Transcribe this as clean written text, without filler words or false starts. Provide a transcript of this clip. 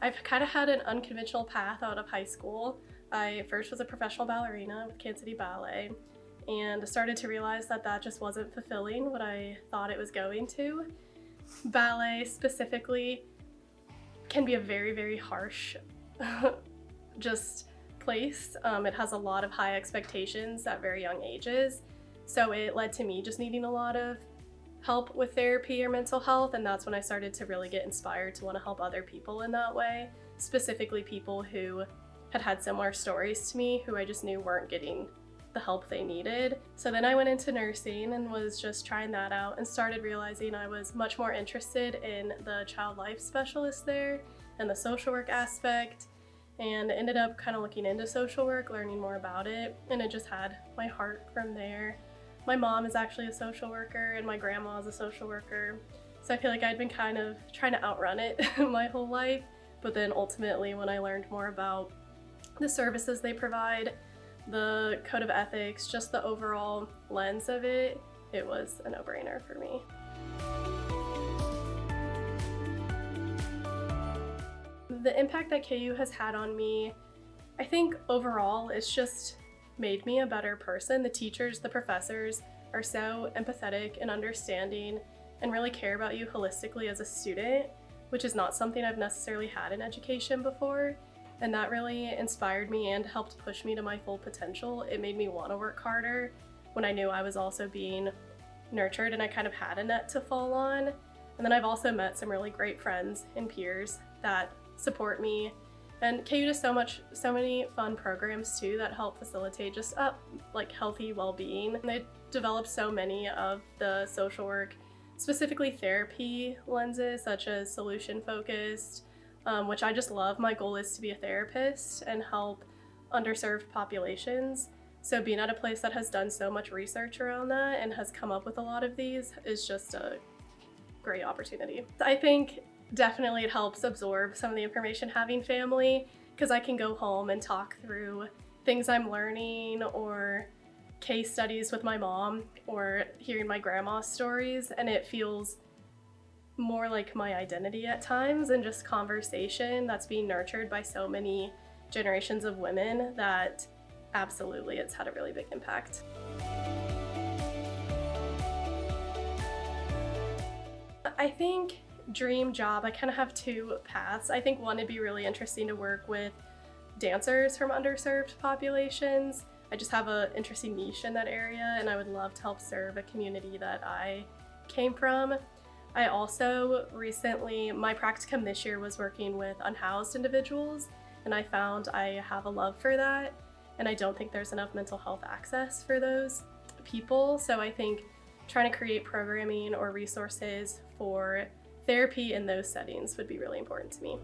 I've kind of had an unconventional path out of high school. I first was a professional ballerina with Kansas City Ballet and started to realize that that just wasn't fulfilling what I thought it was going to. Ballet specifically can be a very, very harsh just place. It has a lot of high expectations at very young ages. So it led to me just needing a lot of help with therapy or mental health, and that's when I started to really get inspired to want to help other people in that way, specifically people who had had similar stories to me who I just knew weren't getting the help they needed. So then I went into nursing and was just trying that out and started realizing I was much more interested in the child life specialist there and the social work aspect, and ended up kind of looking into social work, learning more about it, and it just had my heart from there. My mom is actually a social worker and my grandma is a social worker, so I feel like I'd been kind of trying to outrun it my whole life, but then ultimately when I learned more about the services they provide, the code of ethics, just the overall lens of it, it was a no-brainer for me. The impact that KU has had on me, I think overall it's just made me a better person. The teachers, the professors are so empathetic and understanding and really care about you holistically as a student, which is not something I've necessarily had in education before. And that really inspired me and helped push me to my full potential. It made me want to work harder when I knew I was also being nurtured and I kind of had a net to fall on. And then I've also met some really great friends and peers that support me. And KU does so many fun programs too that help facilitate just healthy well-being. And they develop so many of the social work, specifically therapy lenses, such as solution focused, which I just love. My goal is to be a therapist and help underserved populations. So being at a place that has done so much research around that and has come up with a lot of these is just a great opportunity. I think definitely it helps absorb some of the information having family, because I can go home and talk through things I'm learning or case studies with my mom or hearing my grandma's stories, and it feels more like my identity at times and just conversation that's being nurtured by so many generations of women that absolutely it's had a really big impact. I think dream job, I kind of have two paths. I think one, it'd be really interesting to work with dancers from underserved populations. I just have an interesting niche in that area and I would love to help serve a community that I came from. I also recently, my practicum this year was working with unhoused individuals, and I found I have a love for that, and I don't think there's enough mental health access for those people. So I think trying to create programming or resources for therapy in those settings would be really important to me.